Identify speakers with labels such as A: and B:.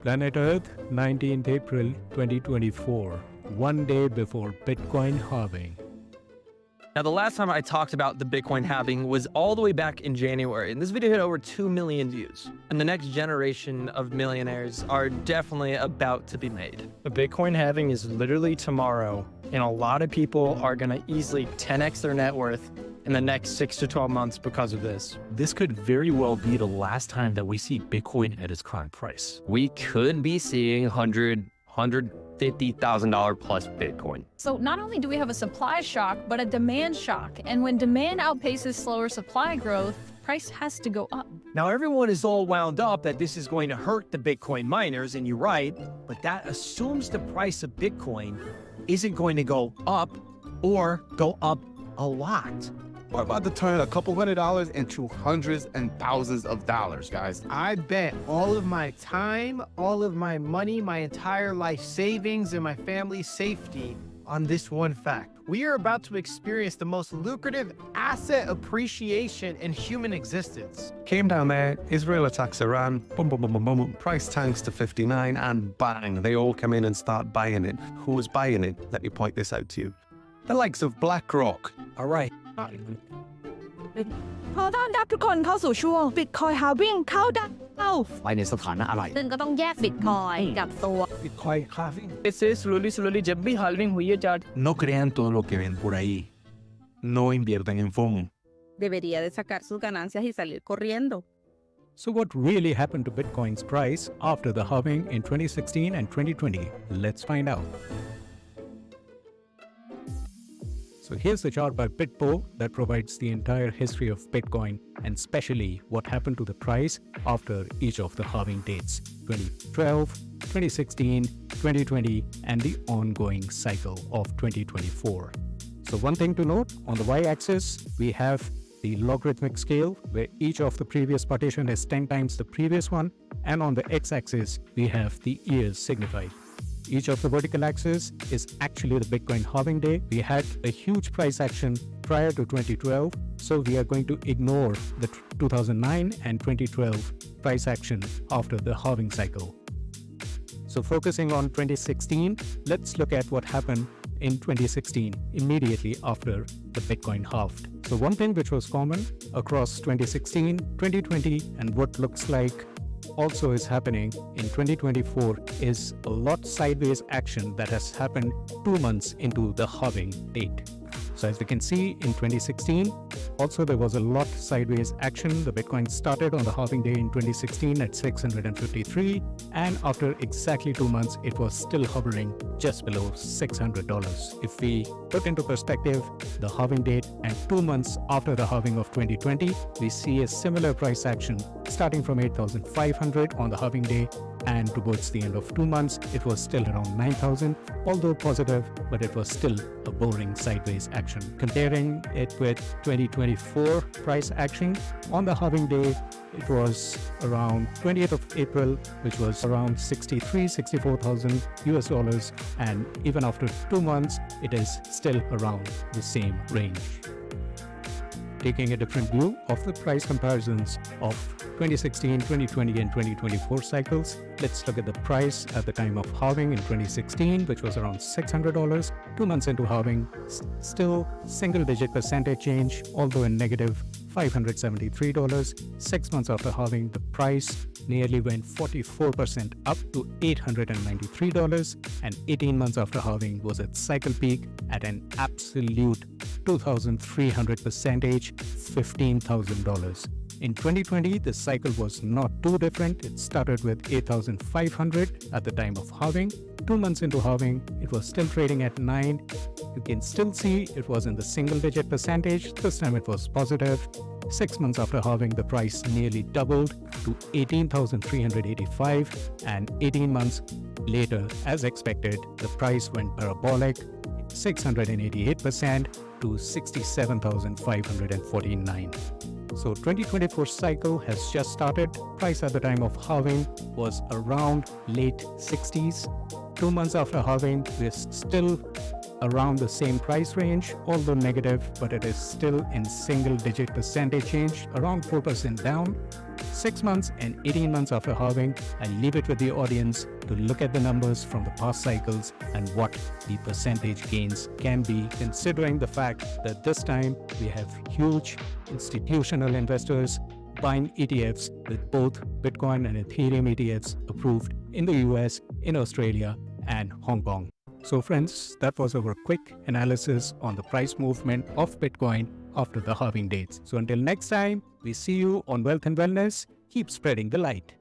A: Planet Earth, 19th April 2024, one day before Bitcoin halving.
B: Now, the last time I talked about the Bitcoin halving was all the way back in January, and this video hit over 2 million views. And the next generation of millionaires are definitely about to be made.
C: The Bitcoin halving is literally tomorrow, and a lot of people are going to easily 10x their net worth in the next 6 to 12 months because of this.
D: This could very well be the last time that we see Bitcoin at its current price.
E: We could be seeing $150,000 plus Bitcoin.
F: So not only do we have a supply shock, but a demand shock. And when demand outpaces slower supply growth, price has to go up.
G: Now, everyone is all wound up that this is going to hurt the Bitcoin miners, and you're right, but that assumes the price of Bitcoin isn't going to go up or go up a lot.
H: We're about to turn a couple $100 into hundreds and thousands of dollars, guys.
I: I bet all of my time, all of my money, my entire life savings, and my family's safety on this one fact. We are about to experience the most lucrative asset appreciation in human existence.
J: Came down there, Israel attacks Iran, boom, boom, boom, boom, boom, price tanks to 59, and bang, they all come in and start buying it. Who was buying it? Let me point this out to you. The likes of BlackRock.
G: All right.
K: ขอต้อนรับทุกคนเข้าสู่ช่วง Bitcoin Halving เข้าดาว
E: ไปในสถานะอะไร
K: ซึ่งก็ต้องแยก Bitcoin กับตัว
G: Bitcoin halving.
C: Ese slowly जब भी halving हुई है chart
D: No crean todo lo que ven por ahí. No inviertan en FOMO.
L: Debería de sacar sus ganancias y salir corriendo.
A: So what really happened to Bitcoin's price after the halving in 2016 and 2020? Let's find out. So here's the chart by Bitpo that provides the entire history of Bitcoin and especially what happened to the price after each of the halving dates, 2012, 2016, 2020, and the ongoing cycle of 2024. So one thing to note, on the y-axis, we have the logarithmic scale where each of the previous partition is 10 times the previous one, and on the x-axis, we have the years signified. Each of the vertical axes is actually the Bitcoin halving day. We had a huge price action prior to 2012, so we are going to ignore the 2009 and 2012 price action after the halving cycle. So focusing on 2016, let's look at what happened in 2016, immediately after the Bitcoin halved. So one thing which was common across 2016, 2020, and what looks like also is happening in 2024 is a lot sideways action that has happened 2 months into the halving date. So as we can see in 2016, also there was a lot sideways action. The Bitcoin started on the halving day in 2016 at 653, and after exactly 2 months, it was still hovering just below $600. If we put into perspective the halving date and 2 months after the halving of 2020, we see a similar price action starting from 8,500 on the halving day, and towards the end of 2 months, it was still around 9,000, although positive, but it was still a boring sideways action. Comparing it with 2024 price action, on the halving day, it was around 20th of April, which was around 64,000 US dollars, and even after 2 months, it is still around the same range. Taking a different view of the price comparisons of 2016, 2020, and 2024 cycles, let's look at the price at the time of halving in 2016, which was around $600. 2 months into halving, still single-digit percentage change, although in negative $573. 6 months after halving, the price nearly went 44% up to $893, and 18 months after halving was at cycle peak at an absolute 2,300 percentage, $15,000. In 2020, the cycle was not too different. It started with 8,500 at the time of halving. 2 months into halving, it was still trading at 9. You can still see it was in the single-digit percentage. This time it was positive. 6 months after halving, the price nearly doubled to 18,385, and 18 months later, as expected, the price went parabolic, 688% to 67,549. So 2024 cycle has just started. Price at the time of halving was around late 60s. 2 months after halving, we're still around the same price range, although negative, but it is still in single-digit percentage change, around 4% down. 6 months and 18 months after halving, I leave it with the audience to look at the numbers from the past cycles and what the percentage gains can be, considering the fact that this time we have huge institutional investors buying ETFs with both Bitcoin and Ethereum ETFs approved in the US, in Australia, and Hong Kong. So friends, that was our quick analysis on the price movement of Bitcoin after the halving dates. So until next time, we see you on Wealth and Wellness. Keep spreading the light.